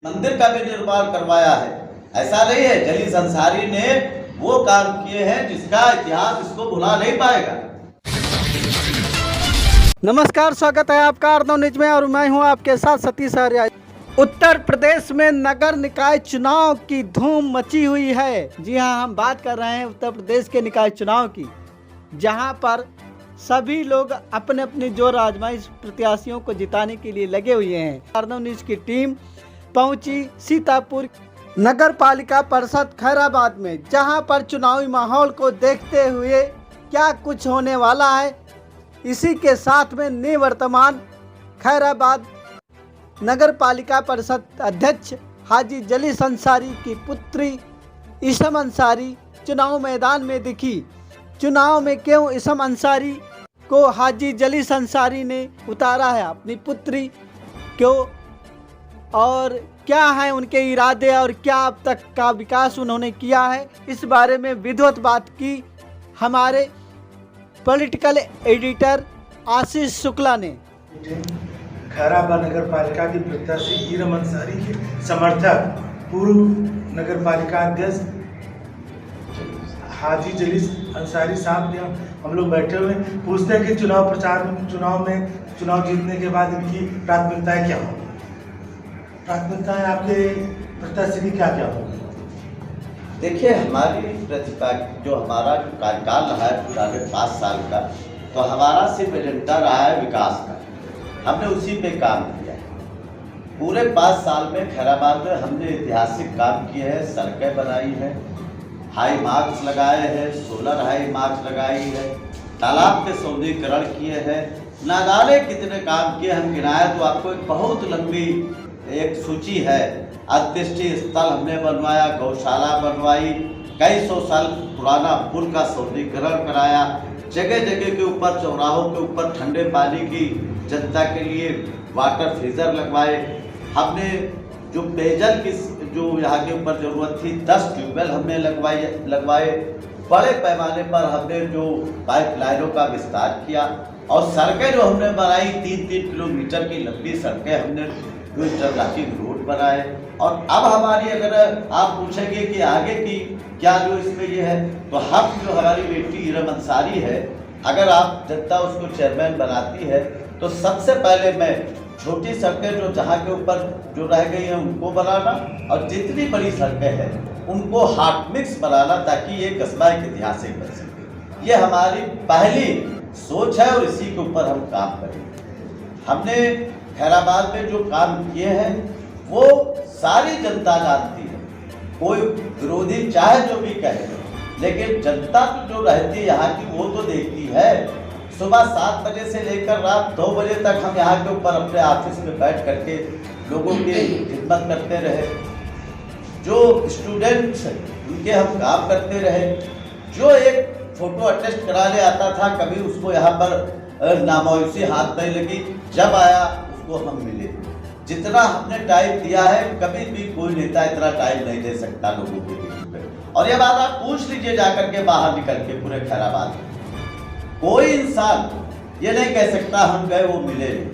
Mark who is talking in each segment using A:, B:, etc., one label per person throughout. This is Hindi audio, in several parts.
A: मंदिर का भी निर्माण करवाया है। ऐसा नहीं है, जलीस अंसारी ने वो काम किए हैं जिसका इतिहास इसको भुला नहीं पाएगा।
B: नमस्कार, स्वागत है आपका अर्नव न्यूज में और मैं हूं आपके साथ सतीश आर्य। उत्तर प्रदेश में नगर निकाय चुनाव की धूम मची हुई है। जी हां, हम बात कर रहे हैं उत्तर प्रदेश के निकाय चुनाव की, जहां पर सभी लोग अपने अपने जोर आजमाइश प्रत्याशियों को जिताने के लिए लगे हुए हैं। अर्नव न्यूज की टीम पहुंची सीतापुर नगर पालिका परिषद खैराबाद में, जहां पर चुनावी माहौल को देखते हुए क्या कुछ होने वाला है, इसी के साथ में निवर्तमान खैराबाद नगर पालिका परिषद अध्यक्ष हाजी जलीस अंसारी की पुत्री इसम अंसारी चुनाव मैदान में दिखी। चुनाव में क्यों इसम अंसारी को हाजी जलीस अंसारी ने उतारा है, अपनी पुत्री क्यों, और क्या है उनके इरादे और क्या अब तक का विकास उन्होंने किया है, इस बारे में विधिवत बात की हमारे पॉलिटिकल एडिटर आशीष शुक्ला ने।
C: खैराबाद नगर पालिका की प्रत्याशी इरम अंसारी के समर्थक पूर्व नगर पालिका अध्यक्ष हाजी जलीस अंसारी साहब ने हम लोग बैठे हुए पूछते हैं कि चुनाव जीतने के बाद इनकी प्राथमिकताएं क्या होंगी। प्राथमिकताएं आपके प्रत्याशी की क्या क्या होगी?
A: देखिए, हमारी प्रतिभा जो हमारा जो कार्यकाल रहा है पूरा 5 साल का, तो हमारा सिर्फ एजेंडा रहा है विकास का। हमने उसी पे काम किया है। पूरे 5 साल में खैराबाद में हमने ऐतिहासिक काम किए हैं, सड़कें बनाई हैं, हाई मार्क्स लगाए हैं, सोलर हाई मार्क्स लगाई है, तालाब के सौंदर्यीकरण किए हैं, ना जाने कितने काम किए। हम गिनाए तो आपको एक बहुत लंबी एक सूची है। अंत्येष्टि स्थल हमने बनवाया, गौशाला बनवाई, कई 100 साल पुराना पुल का सौंदर्यीकरण कराया, जगह जगह के ऊपर चौराहों के ऊपर ठंडे पानी की जनता के लिए वाटर फ्रीजर लगवाए। हमने जो पेयजल की जो यहाँ के ऊपर ज़रूरत थी 10 ट्यूबवेल हमने लगवाए। बड़े पैमाने पर हमने जो पाइपलाइनों का विस्तार किया और सड़कें जो हमने बनाई 3-3 किलोमीटर की लंबी सड़कें हमने जो इंटरलॉकिंग रोड बनाए। और अब हमारी, अगर आप पूछेंगे कि आगे की क्या जो इसमें ये है, तो हम जो हमारी बेटी इरम अंसारी है, अगर आप जनता उसको चेयरमैन बनाती है तो सबसे पहले मैं छोटी सड़कें जो जहाँ के ऊपर जो रह गई हैं उनको बनाना, और जितनी बड़ी सड़कें हैं उनको हॉट मिक्स बनाना, ताकि ये कस्बा एक ऐतिहासिक बन सके। ये हमारी पहली सोच है और इसी के ऊपर हम काम करेंगे। हमने खैराबाद में जो काम किए हैं वो सारी जनता जानती है, कोई विरोधी चाहे जो भी कहे, लेकिन जनता जो रहती है यहाँ की वो तो देखती है। सुबह 7 बजे से लेकर रात 2 बजे तक हम यहाँ के ऊपर अपने ऑफिस में बैठ करके लोगों की खिदमत करते रहे। जो स्टूडेंट्स उनके हम काम करते रहे। जो एक फोटो अटेस्ट कराने आता था, कभी उसको यहाँ पर नामायूसी हाथ नहीं लगी, जब आया उसको हम मिले। जितना हमने टाइम दिया है, कभी भी कोई नेता इतना टाइम नहीं दे सकता लोगों के बीच में। और ये बात आप पूछ लीजिए जाकर के बाहर निकल के पूरे खैराबाद में, कोई इंसान ये नहीं कह सकता हम गए वो मिले नहीं।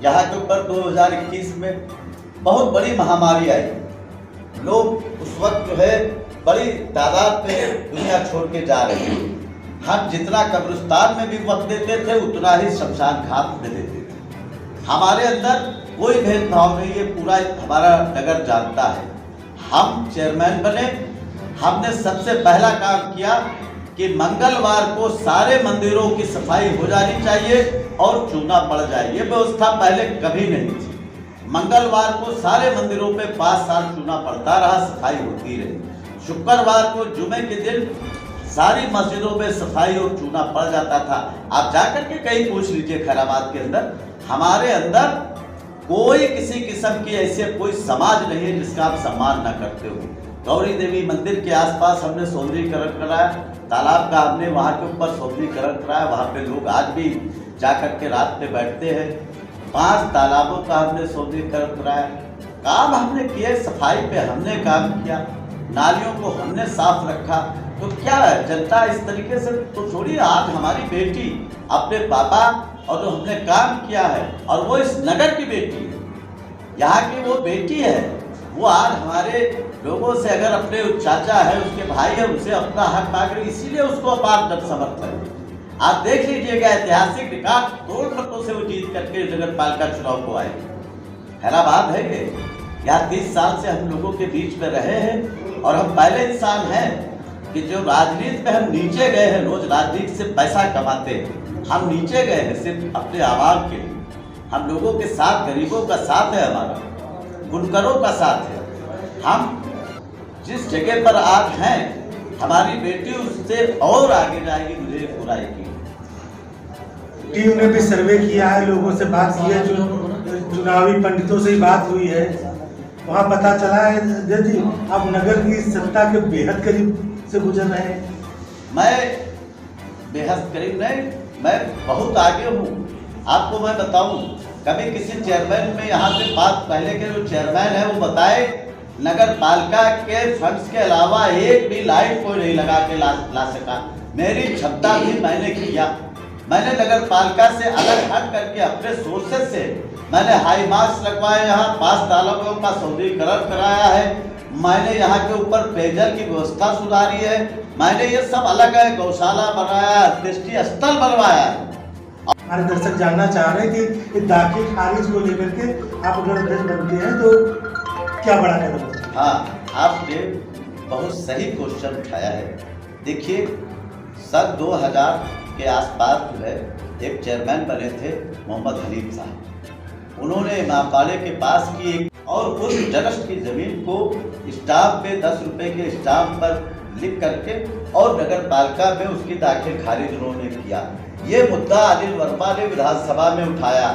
A: यहाँ के ऊपर 2021 में बहुत बड़ी महामारी आई, लोग उस वक्त जो है बड़ी तादाद में दुनिया छोड़ के जा रहे थे। हम जितना कब्रिस्तान में भी वक्त देते थे उतना ही शमशान घाट में देते थे। हमारे अंदर कोई भेदभाव नहीं, ये पूरा हमारा नगर जानता है। हम चेयरमैन बने, हमने सबसे पहला काम किया कि मंगलवार को सारे मंदिरों की सफाई हो जानी चाहिए और चूना पड़ जाए। ये व्यवस्था पहले कभी नहीं थी। मंगलवार को सारे मंदिरों पे 5 साल चूना पड़ता रहा, सफाई होती रही। शुक्रवार को जुमे के दिन सारी मस्जिदों में सफाई और चूना पड़ जाता था। आप जाकर के कहीं पूछ लीजिए खैराबाद के अंदर, हमारे अंदर कोई किसी किस्म की ऐसे कोई समाज नहीं है जिसका आप सम्मान न करते हो। गौरी देवी मंदिर के आसपास हमने सौंदर्यीकरण कराया, तालाब का हमने वहाँ के ऊपर सौंदर्यीकरण कराया, वहाँ पे लोग आज भी जाकर के रात में बैठते हैं। 5 तालाबों का हमने सौंदर्यीकरण कराया। काम हमने किए, सफाई पे हमने काम किया, नालियों को हमने साफ रखा। तो क्या है, जनता इस तरीके से तो थोड़ी, आज हमारी बेटी अपने पापा और जो हमने काम किया है, और वो इस नगर की बेटी है, यहाँ की वो बेटी है, वो आज हमारे लोगों से अगर अपने चाचा है, उसके भाई है, उसे अपना हक मांग रही, इसीलिए उसको अपार जन समर्थन है। आप देख लीजिएगा, ऐतिहासिक रिकॉर्ड तोड़ मतों से वो जीत करके नगर पालिका चुनाव को आए। हैदराबाद है ये, यहाँ 30 साल से हम लोगों के बीच में रहे हैं और हम पहले इंसान हैं कि जो राजनीति में हम नीचे गए हैं, रोज राजनीति से पैसा कमाते हैं, हम नीचे गए हैं सिर्फ अपने आवाम के लिए। हम लोगों के साथ, गरीबों का साथ है, हमारा बुनकरों का साथ है। हम जिस जगह पर आज हैं, हमारी बेटी उससे और आगे जाएगी, मुझे पूरा यकीन।
C: टीम ने भी सर्वे किया है, लोगों से बात की है, जो चुनावी पंडितों से ही बात हुई है, वहाँ पता चला है अजय जी आप नगर की सत्ता के बेहद करीब से गुजर रहे हैं।
A: मैं बेहद करीब नहीं, मैं बहुत आगे हूँ। आपको मैं बताऊँ, कभी किसी चेयरमैन में यहाँ से बात, पहले के जो चेयरमैन है वो बताए नगर पालिका के फंड्स के अलावा एक भी लाइट कोई नहीं लगा के ला सका। मेरी क्षमता भी मैंने किया। मैंने नगर पालिका से अलग हट करके अपने सोर्सेज से मैंने हाई मार्क्स लगवाए, यहाँ 5 तालाबों का सौंदर्यीकरण कराया है, मैंने यहाँ के ऊपर पेयजल की व्यवस्था सुधारी है, मैंने ये सब अलग है, गौशाला बनाया, दृष्टि स्थल बनवाया है।
C: हमारे दर्शक जानना चाह रहे हैं कि दाखिल खारिज को लेकर के आप अगर अध्यक्ष बनते हैं तो क्या बड़ा कदम?
A: हाँ, आपने बहुत सही क्वेश्चन उठाया है। देखिए, सन 2000 के आसपास जो है एक चेयरमैन बने थे मोहम्मद हनीफ साहब। उन्होंने इमामबाड़े के पास की एक और उस ट्रस्ट की जमीन को स्टाम्प पे 10 रुपए के स्टाम्प पर लिख करके और नगर पालिका में उसकी दाखिल खारिज उन्होंने किया। ये मुद्दा अनिल वर्मा ने विधानसभा में उठाया,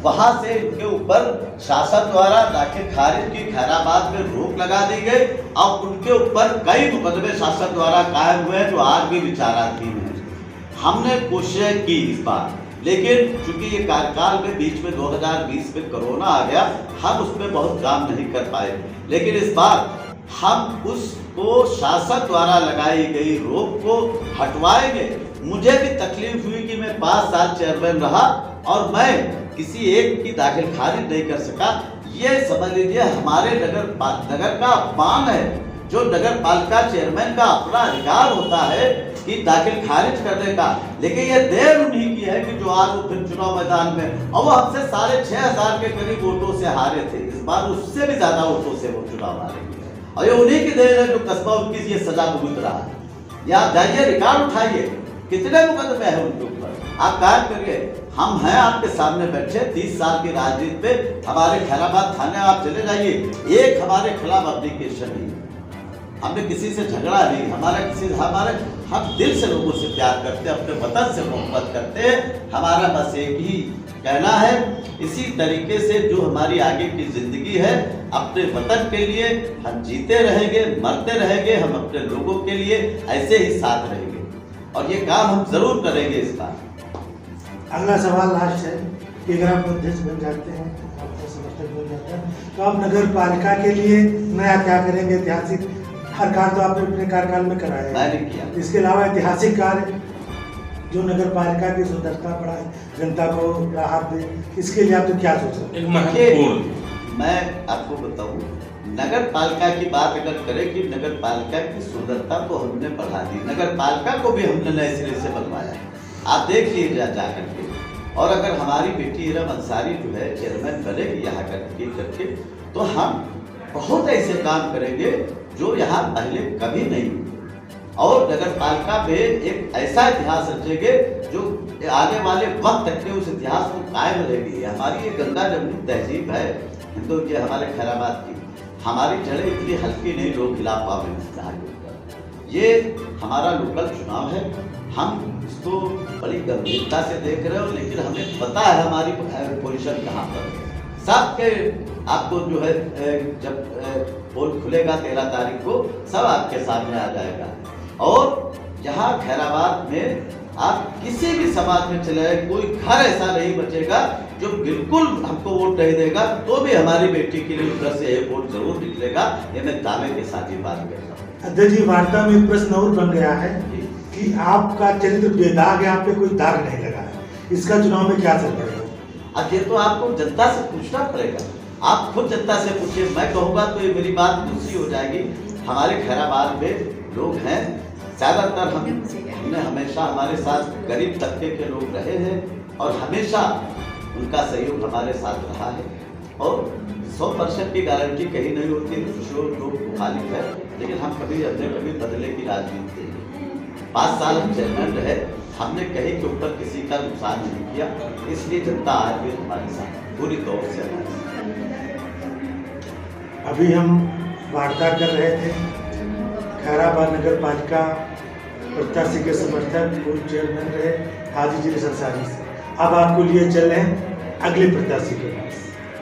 A: वहां से इनके ऊपर शासन द्वारा दाखिल खारिज की खैराबाद में रोक लगा दी गई और उनके ऊपर कई मुकदमे शासन द्वारा कायम हुए हैं जो आज भी विचाराधीन है। हमने कोशिश की इस बार, लेकिन चूंकि ये कार्यकाल में बीच में 2020 में कोरोना आ गया, हम उसमें बहुत काम नहीं कर पाए। लेकिन इस बार हम उसको शासन द्वारा लगाई गई रोक को हटवाएंगे। मुझे भी तकलीफ हुई कि मैं 5 साल चेयरमैन रहा और मैं किसी एक की दाखिल खारिज नहीं कर सका। ये समझ लीजिए हमारे नगर का अपमान है, जो नगर पालिका चेयरमैन का अपना अधिकार होता है कि दाखिल खारिज करने का। लेकिन ये देर उन्हीं की है कि जो आज वो फिर चुनाव मैदान में, और वो हमसे 6,500 के करीब वोटों से हारे थे। इस बार उससे भी ज्यादा वोटों से वो चुनाव हारे और ये उन्हीं की देर है जो कस्बा उनकी ये सजा भुगत रहा है। या आप जाइए, रिकॉर्ड उठाइए, कितने मुकदमे हैं उनके ऊपर। आप काम करिए, हम हैं आपके सामने बैठे 30 साल की राजनीति पे। हमारे खैराबाद थाने आप चले जाइए, एक हमारे खिलाफ एप्लीकेशन नहीं, हमने किसी से झगड़ा नहीं, हम दिल से लोगों से प्यार करते हैं, अपने वतन से मोहब्बत करते हैं। हमारा बस एक ही कहना है, इसी तरीके से जो हमारी आगे की जिंदगी है, अपने वतन के लिए हम जीते रहेंगे, मरते रहेंगे, हम अपने लोगों के लिए ऐसे ही साथ रहेंगे और ये काम हम जरूर करेंगे इस बार।
C: अगला सवाल लास्ट है कि अगर आप अध्यक्ष बन जाते हैं, आपका समर्थक बन जाता है, तो आप नगर पालिका के लिए नया क्या करेंगे? ऐतिहासिक हर कार्य तो आपने अपने कार्यकाल में कराया है,
A: मैंने किया।
C: इसके अलावा ऐतिहासिक कार्य जो नगर पालिका की सुंदरता बढ़ाए, जनता को राहत दे, इसके लिए आप तो क्या सोच सकते
A: हैं? मैं आपको बताऊं, नगर पालिका की बात अगर करें कि नगर पालिका की सुंदरता को हमने बढ़ा दी, नगर पालिका को भी हमने नए सिरे से बनवाया है। आप देख लीजिए जा करके। और अगर हमारी बेटी इरम अंसारी जो है चेयरमैन बनेगी यहाँ करके, तो हम बहुत ऐसे काम करेंगे जो यहाँ पहले कभी नहीं हुए और नगर पालिका में एक ऐसा इतिहास रचेंगे जो आने वाले वक्त तक के उस इतिहास को कायम रहेगी। हमारी ये गंगा जमुनी तहजीब है हिंदू के, हमारे खैराबाद की, हमारी जड़ें इतनी हल्की नहीं लोग खिला पावे। ये हमारा लोकल चुनाव है, हम इसको बड़ी गंभीरता से देख रहे हो, लेकिन हमें पता है हमारी पोजीशन कहाँ पर है। सबके आपको जो है जब पोल खुलेगा 13 तारीख को सब आपके सामने आ जाएगा। और यहाँ खैराबाद में आप किसी भी समाज में चले जाए, कोई घर ऐसा नहीं बचेगा जो बिल्कुल हमको वोट नहीं देगा, तो भी हमारी बेटी के लिए उधर से एक वोट जरूर निकलेगा। ये मैं दावे के साथ ही बात करता हूँ।
C: अध्यक्ष जी, वार्ता में एक प्रश्न और बन गया है कि आपका चरित्र बेदाग है, आप पे कोई दाग नहीं लगा है, इसका चुनाव में क्या असर पड़ेगा?
A: अब ये तो आपको जनता से पूछना पड़ेगा। आप खुद जनता से पूछिए, मैं कहूँगा तो ये मेरी बात दूसरी हो जाएगी। हमारे खैराबाद में लोग हैं, ज़्यादातर हमने हमेशा हमारे साथ गरीब तबके के लोग रहे हैं और हमेशा उनका सहयोग हमारे साथ रहा है। और 100% की गारंटी कहीं नहीं होती, जो लोग मुखालिफ है, लेकिन हमने कभी बदले की राजनीति नहीं। 5 साल हम चेयरमैन रहे, हमने कहीं के ऊपर किसी का नुकसान नहीं किया, इसलिए जनता आज भी हमारे साथ पूरी तौर से हमारे साथ।
C: अभी हम वार्ता कर रहे थे खैराबाद नगर पालिका प्रत्याशी के समर्थक पूर्व चेयरमैन रहे हाजी जी अंसारी से। अब आपको लिए चल रहे हैं अगले प्रत्याशी के पास।